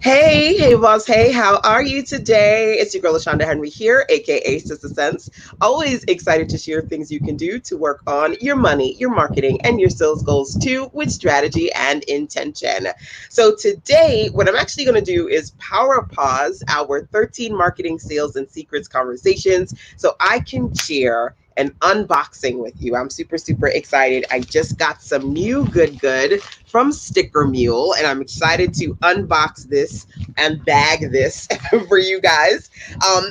Hey, boss. Hey, how are you today? It's your girl, LaShonda Henry here, aka Sister Sense. Always excited to share things you can do to work on your money, your marketing, and your sales goals too, with strategy and intention. So, today, what I'm actually going to do is power pause our 13 marketing, sales, and secrets conversations so I can share an unboxing with you. I'm super excited. I just got some new good from Sticker Mule, and I'm excited to unbox this and bag this for you guys,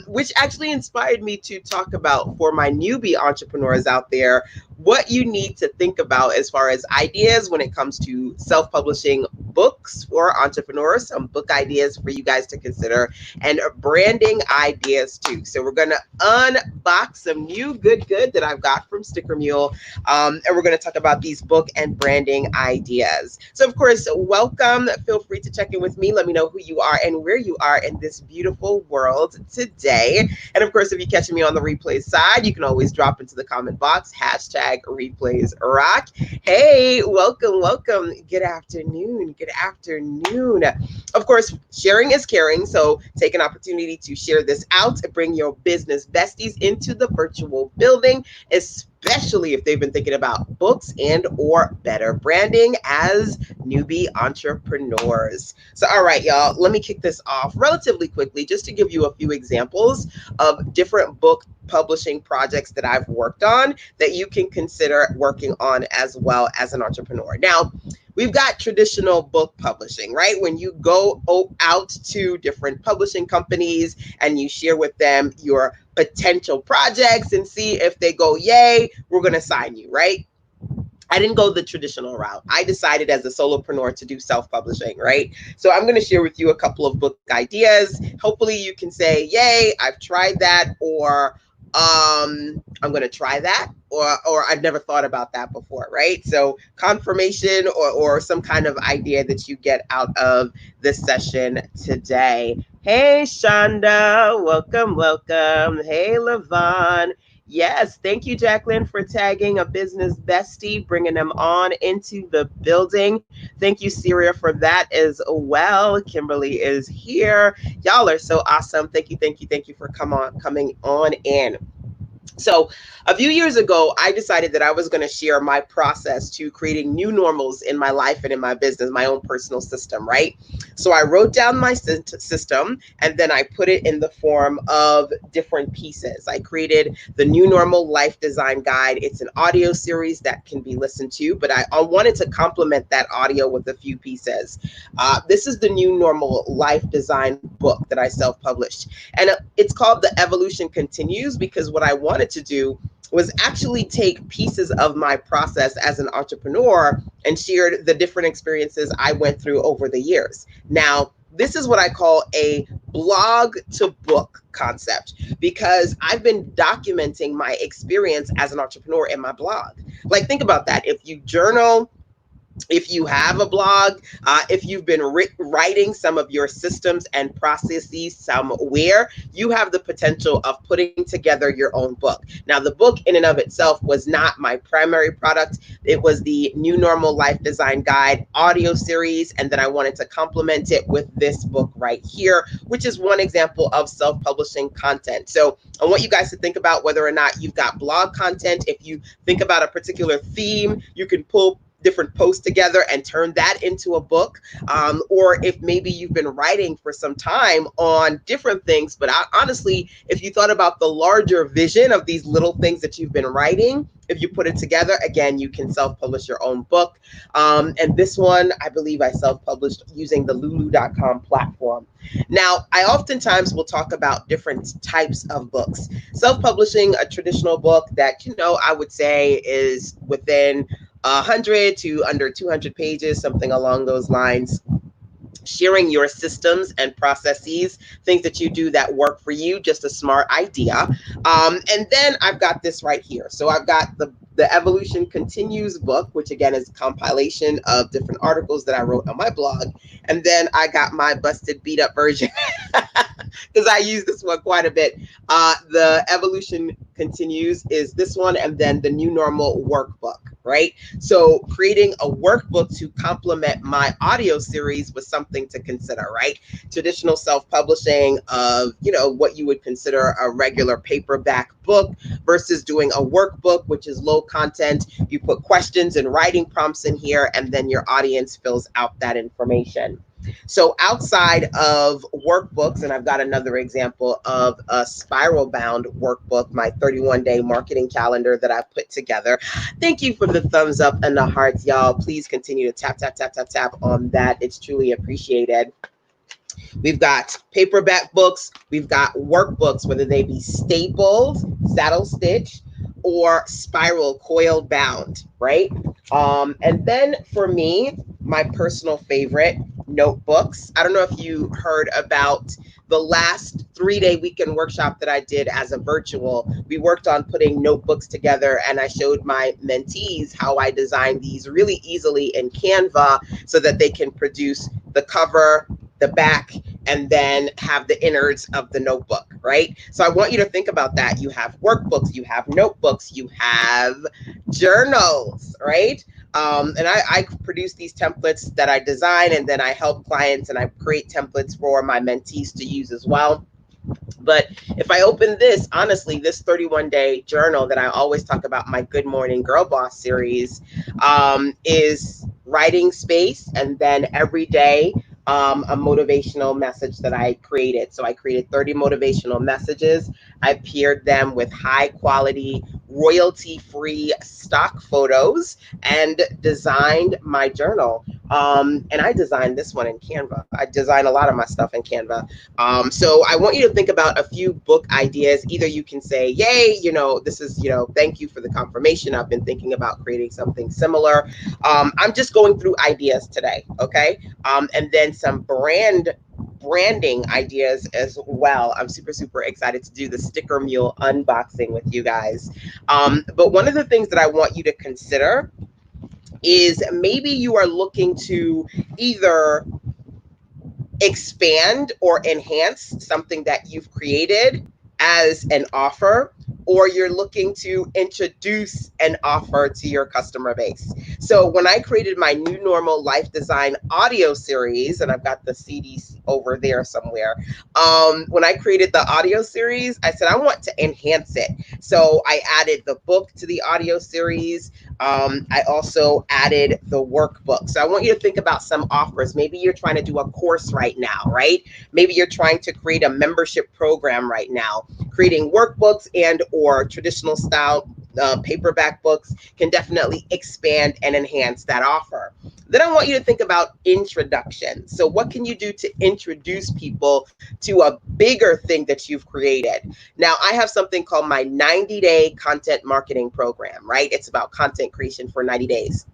which actually inspired me to talk about for my newbie entrepreneurs out there what you need to think about as far as ideas when it comes to self publishing books for entrepreneurs, some book ideas for you guys to consider, and branding ideas too. So, we're going to unbox some new good that I've got from Sticker Mule, and we're going to talk about these book and branding ideas. So, of course, welcome. Feel free to check in with me. Let me know who you are and where you are in this beautiful world today. And of course, if you're catching me on the replay side, you can always drop into the comment box, hashtag replays rock. Hey, welcome. Good afternoon. Good afternoon. Of course, sharing is caring. So take an opportunity to share this out, bring your business besties into the virtual building, especially if they've been thinking about books and or better branding as newbie entrepreneurs. So, all right, y'all, let me kick this off relatively quickly just to give you a few examples of different book publishing projects that I've worked on that you can consider working on as well as an entrepreneur. Now, we've got traditional book publishing, right? When you go out to different publishing companies and you share with them your potential projects and see if they go, yay, we're going to sign you, right? I didn't go the traditional route. I decided as a solopreneur to do self-publishing, right? So I'm going to share with you a couple of book ideas. Hopefully you can say, yay, I've tried that, or I'm going to try that, or I've never thought about that before, right? So confirmation or some kind of idea that you get out of this session today. Hey, Shonda, welcome. Hey, Levon. Yes, thank you, Jacqueline, for tagging a business bestie, bringing them on into the building. Thank you, Syria, for that as well. Kimberly is here. Y'all are so awesome. Thank you for coming on in. So, a few years ago, I decided that I was going to share my process to creating new normals in my life and in my business, my own personal system, right? So, I wrote down my system and then I put it in the form of different pieces. I created the New Normal Life Design Guide. It's an audio series that can be listened to, but I wanted to complement that audio with a few pieces. This is the New Normal Life Design book that I self published. And it's called The Evolution Continues because what I wanted to do was actually take pieces of my process as an entrepreneur and shared the different experiences I went through over the years. Now, this is what I call a blog to book concept because I've been documenting my experience as an entrepreneur in my blog. Like, think about that. If you journal, if you have a blog, if you've been writing some of your systems and processes somewhere, you have the potential of putting together your own book. Now, the book in and of itself was not my primary product. It was the New Normal Life Design Guide audio series. And then I wanted to complement it with this book right here, which is one example of self publishing content. So I want you guys to think about whether or not you've got blog content. If you think about a particular theme, you can pull different posts together and turn that into a book. Or if maybe you've been writing for some time on different things, but honestly, if you thought about the larger vision of these little things that you've been writing, if you put it together, again, you can self-publish your own book. And this one, I believe I self-published using the lulu.com platform. Now, I oftentimes will talk about different types of books. Self-publishing a traditional book that, I would say is within 100 to under 200 pages, something along those lines. Sharing your systems and processes, things that you do that work for you, just a smart idea. And then I've got this right here. So I've got the Evolution Continues book, which again is a compilation of different articles that I wrote on my blog. And then I got my busted beat up version because I use this one quite a bit. The Evolution Continues is this one, and then the New Normal Workbook, right? So creating a workbook to complement my audio series was something to consider, right? Traditional self-publishing of, what you would consider a regular paperback book versus doing a workbook, which is low content. You put questions and writing prompts in here, and then your audience fills out that information. So outside of workbooks, and I've got another example of a spiral bound workbook, my 31-day marketing calendar that I put together. Thank you for the thumbs up and the hearts, y'all. Please continue to tap, tap, tap, tap, tap on that. It's truly appreciated. We've got paperback books, we've got workbooks, whether they be stapled, saddle stitch, or spiral coiled bound, right? And then for me, my personal favorite, notebooks. I don't know if you heard about the last 3-day weekend workshop that I did as a virtual. We worked on putting notebooks together, and I showed my mentees how I designed these really easily in Canva so that they can produce the cover, the back, and then have the innards of the notebook, right? So I want you to think about that. You have workbooks, you have notebooks, you have journals, right? And I produce these templates that I design, and then I help clients and I create templates for my mentees to use as well. But if I open this, honestly, this 31-day journal that I always talk about, my Good Morning Girl Boss series, is writing space, and then every day a motivational message that I created. So I created 30 motivational messages. I paired them with high quality, royalty free stock photos and designed my journal. And I designed this one in Canva. I design a lot of my stuff in Canva. So I want you to think about a few book ideas. Either you can say, yay, this is, thank you for the confirmation. I've been thinking about creating something similar. I'm just going through ideas today. Okay. And then some branding ideas as well. I'm super, super excited to do the sticker mule unboxing with you guys. But one of the things that I want you to consider is maybe you are looking to either expand or enhance something that you've created as an offer, or you're looking to introduce an offer to your customer base. So when I created my New Normal Life Design audio series, and I've got the CDs over there somewhere, when I created the audio series, I said I want to enhance it. So I added the book to the audio series. I also added the workbook. So I want you to think about some offers. Maybe you're trying to do a course right now, right? Maybe you're trying to create a membership program right now. Creating workbooks and or traditional style paperback books can definitely expand and enhance that offer. Then I want you to think about introduction. So what can you do to introduce people to a bigger thing that you've created? Now, I have something called my 90-day content marketing program, right? It's about content creation for 90 days.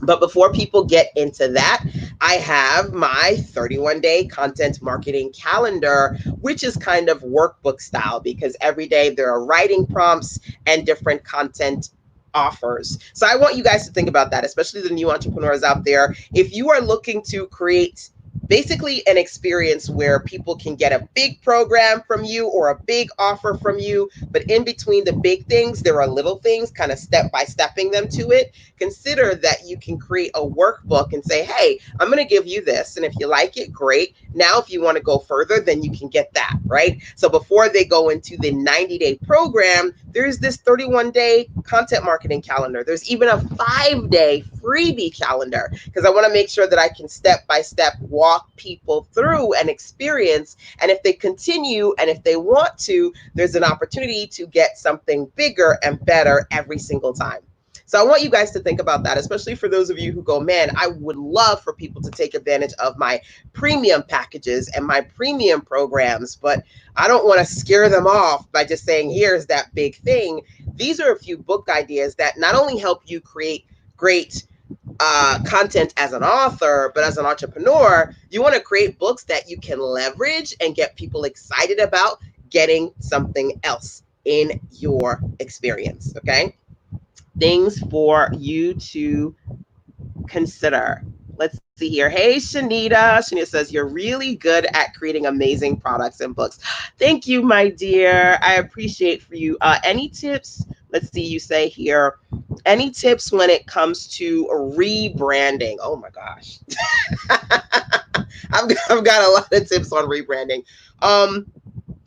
But before people get into that, I have my 31-day content marketing calendar, which is kind of workbook style because every day there are writing prompts and different content offers. So I want you guys to think about that, especially the new entrepreneurs out there. If you are looking to create basically an experience where people can get a big program from you or a big offer from you, but in between the big things, there are little things, kind of step by stepping them to it. Consider that you can create a workbook and say, hey, I'm going to give you this. And if you like it, great. Now, if you want to go further, then you can get that, right? So before they go into the 90-day program, there's this 31-day content marketing calendar. There's even a 5-day freebie calendar because I want to make sure that I can step by step walk people through an experience. And if they continue and if they want to, there's an opportunity to get something bigger and better every single time. So I want you guys to think about that, especially for those of you who go, man, I would love for people to take advantage of my premium packages and my premium programs, but I don't want to scare them off by just saying, here's that big thing. These are a few book ideas that not only help you create great content as an author, but as an entrepreneur, you want to create books that you can leverage and get people excited about getting something else in your experience. Okay. Things for you to consider. Let's see here. Hey, Shanita. Shanita says, you're really good at creating amazing products and books. Thank you, my dear. I appreciate for you. Any tips? Let's see, you say here, any tips when it comes to rebranding? Oh my gosh. I've got a lot of tips on rebranding. Um,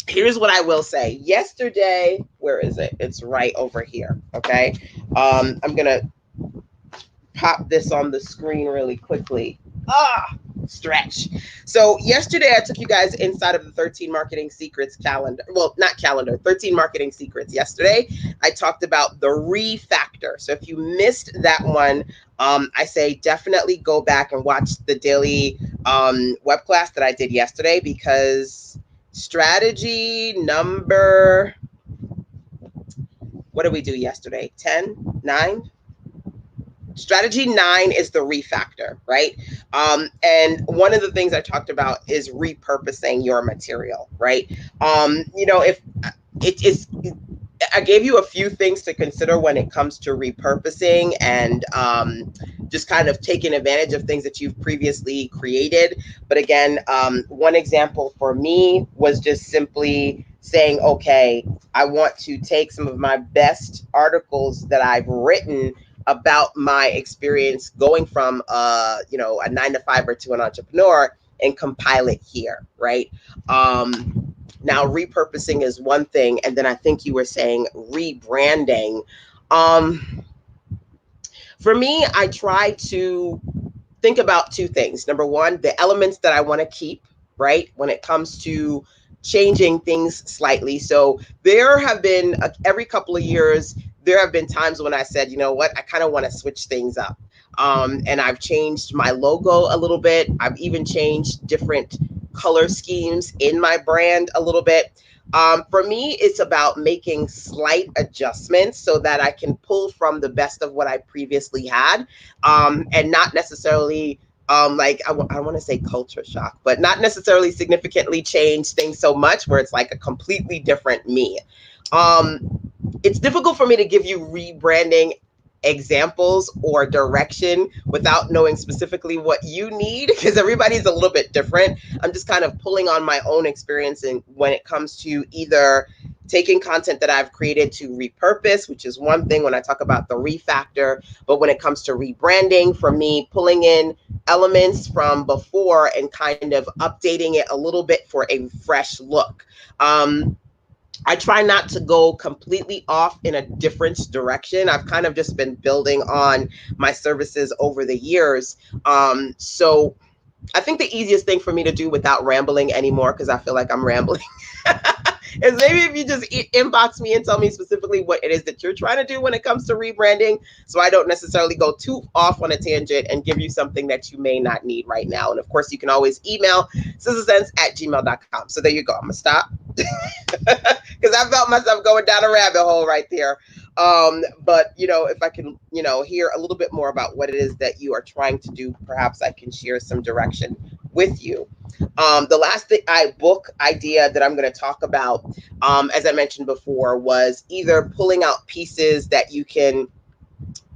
Here's what I will say. Yesterday, where is it? It's right over here. Okay. I'm gonna pop this on the screen really quickly. Stretch. So yesterday I took you guys inside of the 13 Marketing Secrets calendar. Well, not calendar, 13 Marketing Secrets. Yesterday I talked about the refactor. So if you missed that one, I say definitely go back and watch the daily web class that I did yesterday, because strategy number, what did we do yesterday? 10, 9? Strategy 9 is the refactor, right? And one of the things I talked about is repurposing your material, right? If it is, I gave you a few things to consider when it comes to repurposing and just kind of taking advantage of things that you've previously created. But again, one example for me was just simply saying, okay, I want to take some of my best articles that I've written about my experience going from a 9 to 5 to an entrepreneur and compile it here, right? Now repurposing is one thing, and then I think you were saying rebranding. For me, I try to think about two things. Number one, the elements that I want to keep, right? When it comes to changing things slightly. So there have been every couple of years, there have been times when I said, you know what, I kind of want to switch things up. And I've changed my logo a little bit. I've even changed different color schemes in my brand a little bit. For me, it's about making slight adjustments so that I can pull from the best of what I previously had, and not necessarily like I want to say culture shock, but not necessarily significantly change things so much where it's like a completely different me. It's difficult for me to give you rebranding examples or direction without knowing specifically what you need, because everybody's a little bit different. I'm just kind of pulling on my own experience and when it comes to either taking content that I've created to repurpose, which is one thing when I talk about the refactor, but when it comes to rebranding, for me, pulling in elements from before and kind of updating it a little bit for a fresh look. I try not to go completely off in a different direction. I've kind of just been building on my services over the years. So I think the easiest thing for me to do without rambling anymore, because I feel like I'm rambling, is maybe if you just inbox me and tell me specifically what it is that you're trying to do when it comes to rebranding, so I don't necessarily go too off on a tangent and give you something that you may not need right now. And of course, you can always email sistersense@gmail.com. So there you go. I'm going to stop because I felt myself going down a rabbit hole right there. But if I can, hear a little bit more about what it is that you are trying to do, perhaps I can share some direction with you. The last book idea that I'm going to talk about, as I mentioned before, was either pulling out pieces that you can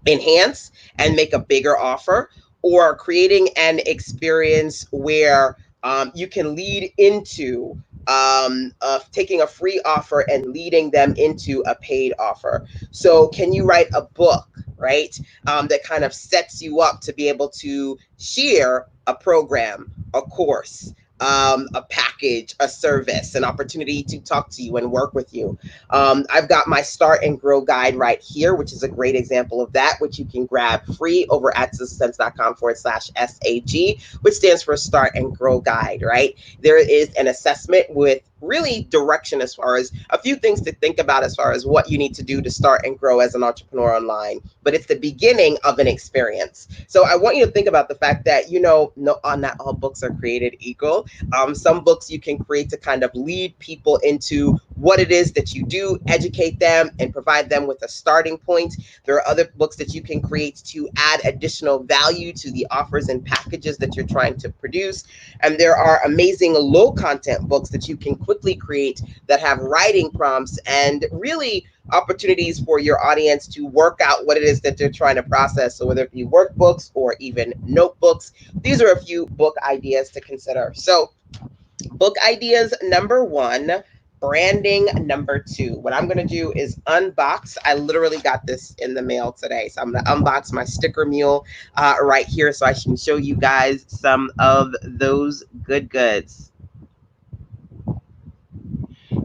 enhance and make a bigger offer, or creating an experience where you can lead into taking a free offer and leading them into a paid offer. So can you write a book, right, that kind of sets you up to be able to share a program, a course, a package, a service, an opportunity to talk to you and work with you. I've got my Start and Grow guide right here, which is a great example of that, which you can grab free over at sistersense.com/SAG, which stands for Start and Grow Guide, right? There is an assessment with really direction as far as a few things to think about as far as what you need to do to start and grow as an entrepreneur online. But it's the beginning of an experience. So I want you to think about the fact that, not all books are created equal. Some books you can create to kind of lead people into what it is that you do, educate them, and provide them with a starting point. There are other books that you can create to add additional value to the offers and packages that you're trying to produce. And there are amazing low content books that you can quickly create that have writing prompts and really opportunities for your audience to work out what it is that they're trying to process. So whether it be workbooks or even notebooks, these are a few book ideas to consider. So book ideas number one, branding number 2. What I'm going to do is unbox. I literally got this in the mail today. So I'm going to unbox my sticker mule right here so I can show you guys some of those good goods.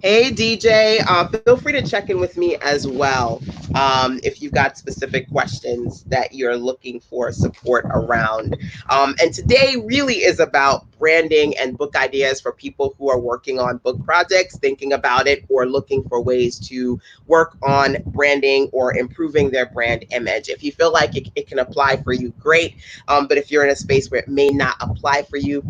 Hey DJ, feel free to check in with me as well if you've got specific questions that you're looking for support around. And today really is about branding and book ideas for people who are working on book projects, thinking about it, or looking for ways to work on branding or improving their brand image. If you feel like it can apply for you, great. But if you're in a space where it may not apply for you,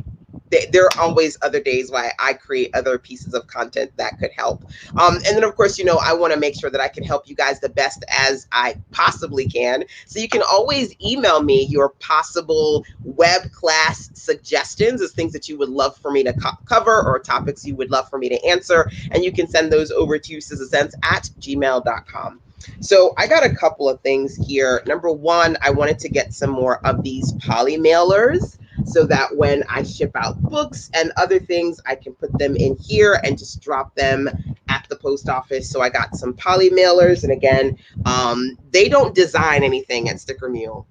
there are always other days why I create other pieces of content that could help. And then, of course, I want to make sure that I can help you guys the best as I possibly can. So you can always email me your possible web class suggestions as things that you would love for me to cover or topics you would love for me to answer. And you can send those over to sistasense@gmail.com. So I got a couple of things here. Number one, I wanted to get some more of these poly mailers, so that when I ship out books and other things, I can put them in here and just drop them at the post office. So I got some poly mailers. And again, they don't design anything at Sticker Mule.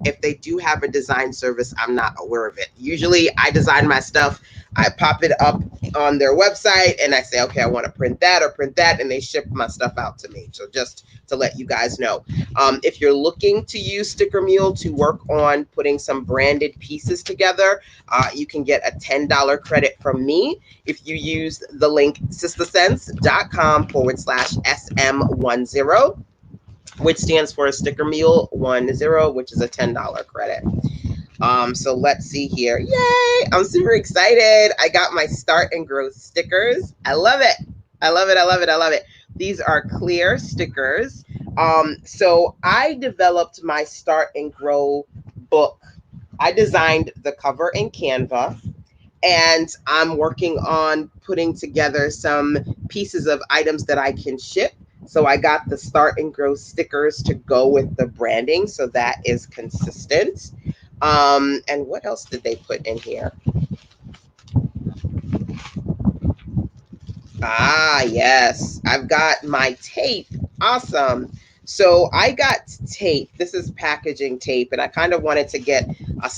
If they do have a design service, I'm not aware of it. Usually I design my stuff, I pop it up on their website and I say, okay, I want to print that or print that, and they ship my stuff out to me. So just to let you guys know, if you're looking to use Sticker Mule to work on putting some branded pieces together, you can get a $10 credit from me if you use the link sistasense.com/SM10, which stands for Sticker Mule 10, which is a $10 credit. So let's see here. Yay! I'm super excited. I got my Start and Grow stickers. I love it. I love it. I love it. I love it. These are clear stickers. So I developed my Start and Grow book. I designed the cover in Canva, and I'm working on putting together some pieces of items that I can ship. So I got the Start and Grow stickers to go with the branding, so that is consistent. And what else did they put in here? Ah, yes, I've got my tape. Awesome. So I got tape. This is packaging tape, and I kind of wanted to get a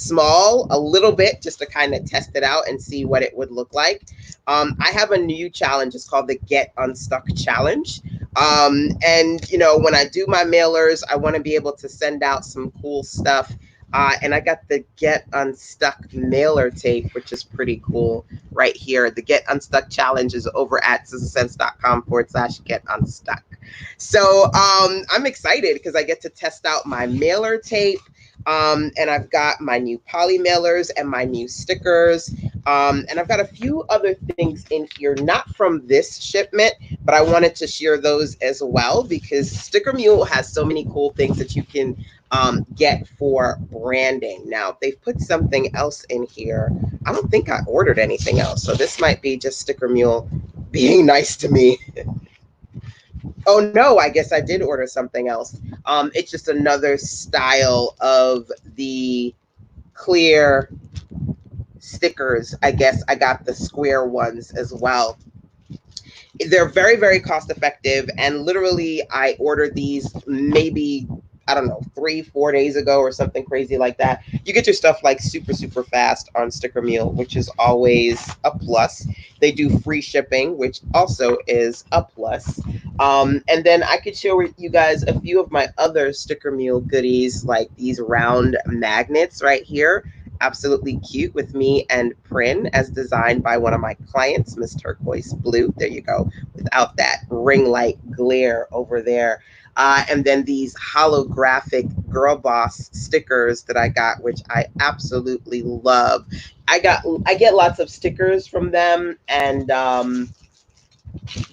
little bit, just to kind of test it out and see what it would look like. I have a new challenge. It's called the Get Unstuck Challenge. And when I do my mailers, I want to be able to send out some cool stuff. And I got the Get Unstuck mailer tape, which is pretty cool right here. The Get Unstuck Challenge is over at sistasense.com/Get Unstuck. So I'm excited because I get to test out my mailer tape. And I've got my new poly mailers and my new stickers. And I've got a few other things in here, not from this shipment, but I wanted to share those as well because Sticker Mule has so many cool things that you can get for branding. Now, they've put something else in here. I don't think I ordered anything else. So this might be just Sticker Mule being nice to me. Oh, no, I guess I did order something else. It's just another style of the clear stickers. I guess I got the square ones as well. They're very, very cost effective. And literally, I ordered these maybe, I don't know, 3-4 days ago or something crazy like that. You get your stuff like super, super fast on Sticker Mule, which is always a plus. They do free shipping, which also is a plus. And then I could share with you guys a few of my other Sticker Mule goodies, like these round magnets right here. Absolutely cute, with me and Prin, as designed by one of my clients, Miss Turquoise Blue. There you go, without that ring light glare over there. And then these holographic Girl Boss stickers that I got, which I absolutely love. I get lots of stickers from them and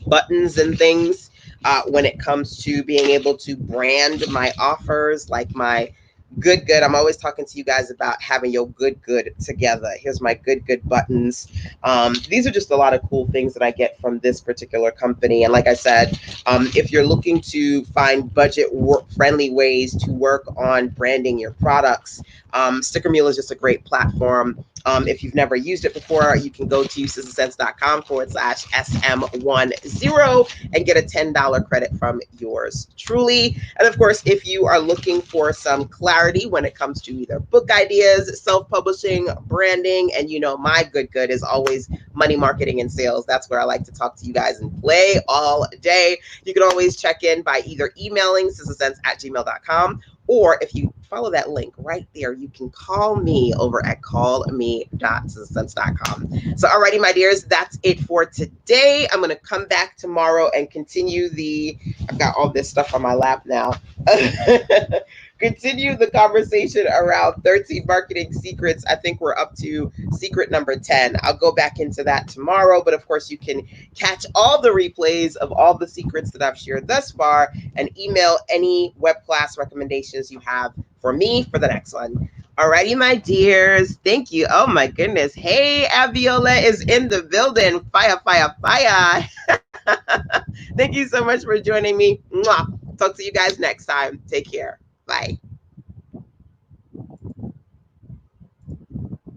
buttons and things when it comes to being able to brand my offers, like my good. I'm always talking to you guys about having your good together. Here's my good buttons. These are just a lot of cool things that I get from this particular company. And like I said, if you're looking to find budget friendly ways to work on branding your products, Sticker Mule is just a great platform. If you've never used it before, you can go to sistasense.com/SM10 and get a $10 credit from yours truly. And of course, if you are looking for some clarity when it comes to either book ideas, self-publishing, branding, and my good is always money marketing and sales. That's where I like to talk to you guys and play all day. You can always check in by either emailing sistasense@gmail.com, or if you follow that link right there, you can call me over at callme.sistasense.com. So, alrighty, my dears, that's it for today. I'm going to come back tomorrow and continue I've got all this stuff on my lap now. Continue the conversation around 13 marketing secrets. I think we're up to secret number 10. I'll go back into that tomorrow, but of course, you can catch all the replays of all the secrets that I've shared thus far and email any web class recommendations you have for me for the next one. Alrighty, my dears. Thank you. Oh my goodness. Hey, Aviola is in the building. Fire, fire, fire. Thank you so much for joining me. Mwah. Talk to you guys next time. Take care. Bye.